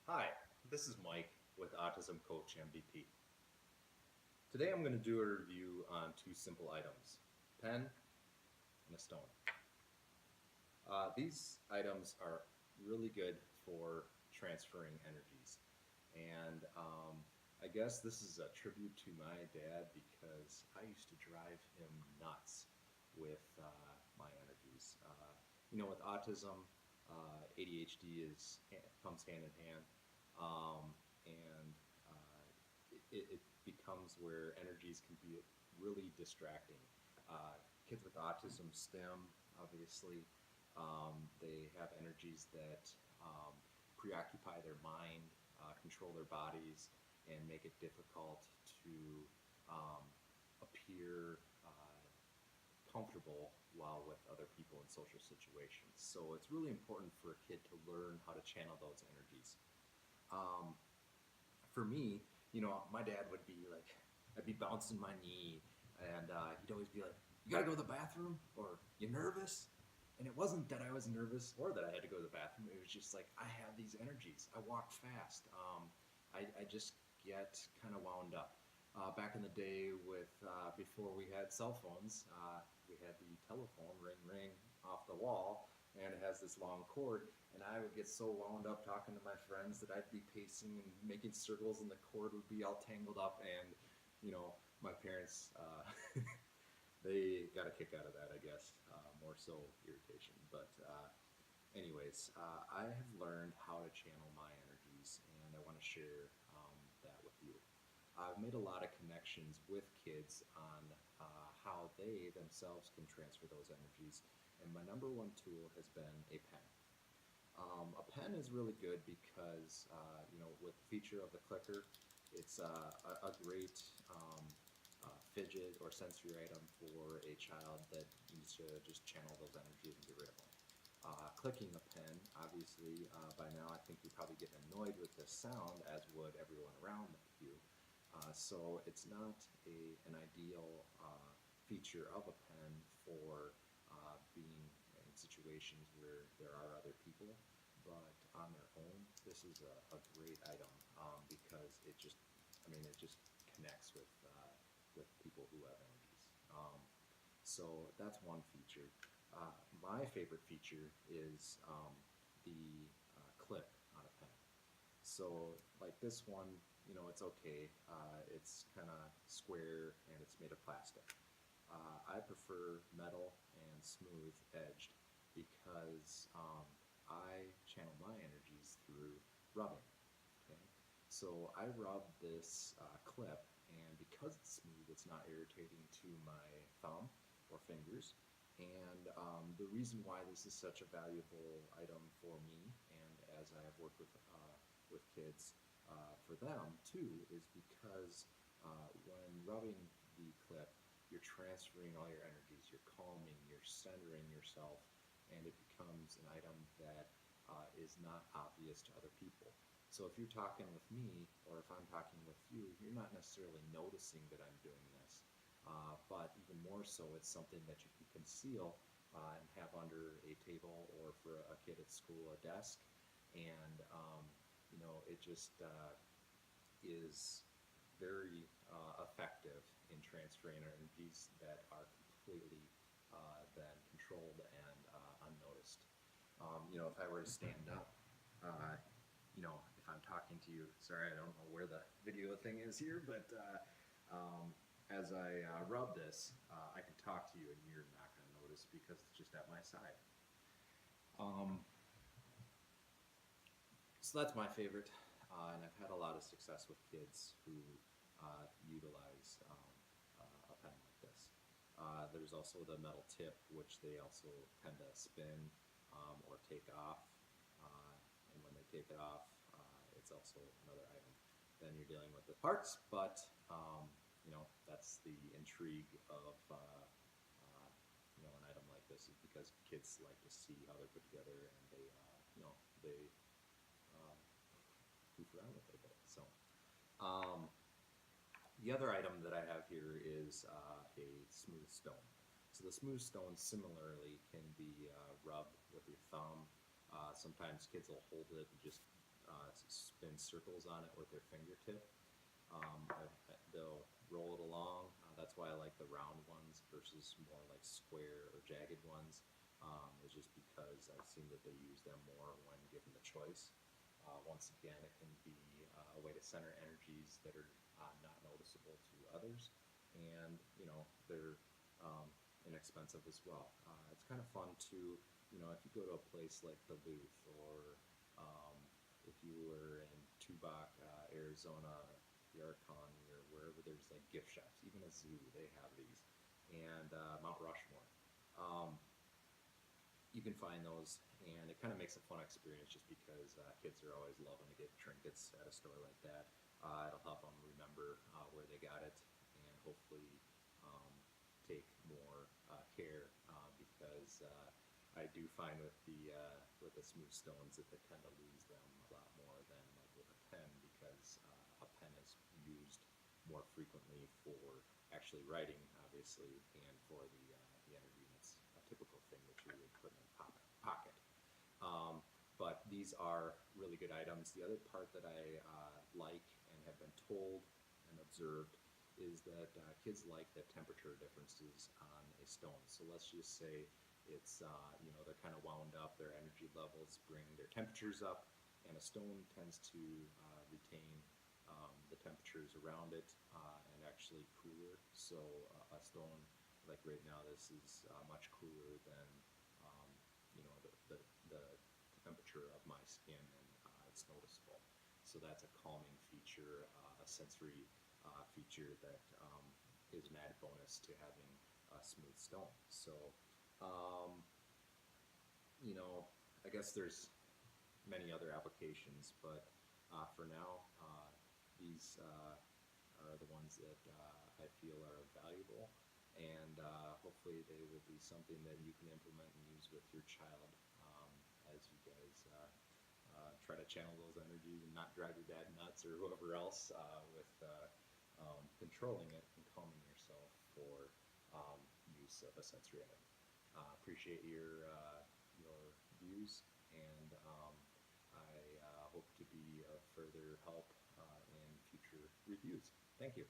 Hi, this is Mike with Autism Coach MVP. Today I'm going to do a review on two simple items, a pen and a stone. These items are really good for transferring energies. And I guess this is a tribute to my dad because I used to drive him nuts with my energies. With autism, ADHD comes hand in hand, and it becomes where energies can be really distracting. Kids with autism stem, obviously. They have energies that preoccupy their mind, control their bodies, and make it difficult to um, appear comfortable while with other people in social situations. So it's really important for a kid to learn how to channel those energies. Um, for me, my dad would be like, I'd be bouncing my knee, and he'd always be like, "You gotta go to the bathroom," or "You nervous?" And it wasn't that I was nervous or that I had to go to the bathroom. It was just like I have these energies. I walk fast. I just get kind of wound up. Back in the day, with before we had cell phones, we had the telephone ring ring off the wall, and it has this long cord, and I would get so wound up talking to my friends that I'd be pacing and making circles, and the cord would be all tangled up. And my parents, they got a kick out of that, I guess, more so irritation. But I have learned how to channel my energies, and I want to share that with you. I've made a lot of connections with kids on how they themselves can transfer those energies, and my number one tool has been a pen. A pen is really good because, with the feature of the clicker, it's a great fidget or sensory item for a child that needs to just channel those energies and get rid of them. Clicking a pen, obviously, by now I think you're probably getting annoyed with the sound, as would everyone around you. So it's not an ideal feature of a pen for being in situations where there are other people, but on their own, this is a great item because it just connects with people who have energies. So that's one feature. My favorite feature is the clip on a pen. So like this one, it's okay. It's kind of square and it's made of plastic. I prefer metal and smooth edged because I channel my energies through rubbing. Okay, so I rub this clip, and because it's smooth, it's not irritating to my thumb or fingers. And the reason why this is such a valuable item for me, and as I have worked with kids for them too, is because when rubbing the clip, you're transferring all your energies, you're calming, you're centering yourself, and it becomes an item that is not obvious to other people. So if you're talking with me, or if I'm talking with you, you're not necessarily noticing that I'm doing this. But even more so, it's something that you can conceal and have under a table, or for a kid at school, a desk. And, it just is very effective in transferring energies that are completely then controlled and unnoticed. If I were to stand up, if I'm talking to you, sorry, I don't know where the video thing is here, but as I rub this, I can talk to you and you're not going to notice because it's just at my side. Um, so that's my favorite, and I've had a lot of success with kids who utilize a pen like this. There's also the metal tip, which they also tend to spin or take off, and when they take it off, it's also another item. Then you're dealing with the parts, but that's the intrigue of an item like this, is because kids like to see how they're put together, and they um, goof around with it a bit. So um, the other item that I have here is a smooth stone. So the smooth stone similarly can be rubbed with your thumb. Sometimes kids will hold it and just spin circles on it with their fingertip. They'll roll it along. That's why I like the round ones versus more like square or jagged ones. Is just because I've seen that they use them more when given the choice. Once again, it can be a way to center energies that are not noticeable to others, and they're inexpensive as well. It's kind of fun to, if you go to a place like Duluth, or if you were in Tubac, Arizona, Yarakan, or wherever there's like gift shops, even a zoo, they have these, and Mount Rushmore. You can find those, and it kind of makes a fun experience just because kids are always loving to get trinkets at a store like that. It'll help them remember where they got it, and hopefully um, take more care because I do find with the smooth stones that they tend to lose them a lot more than like with a pen, because a pen is used more frequently for actually writing, obviously, and for the energy. And it's a typical thing that you would put in a pocket. But these are really good items. The other part that I like and have been told and observed is that kids like the temperature differences on a stone. So let's just say it's they're kind of wound up, their energy levels bring their temperatures up, and a stone tends to retain the temperatures around it and actually cooler. So a stone like right now, this is much cooler than um, the temperature of my skin, and it's noticeable. So that's a calming feature, a sensory feature that is an added bonus to having a smooth stone. So, um, I guess there's many other applications, but for now, these are the ones that I feel are valuable, and hopefully they will be something that you can implement and use with your child as you guys try to channel those energies and not drive your dad nuts or whoever else with controlling it and calming yourself for use of a sensory item. Appreciate your views, and I hope to be of further help in future reviews. Thank you.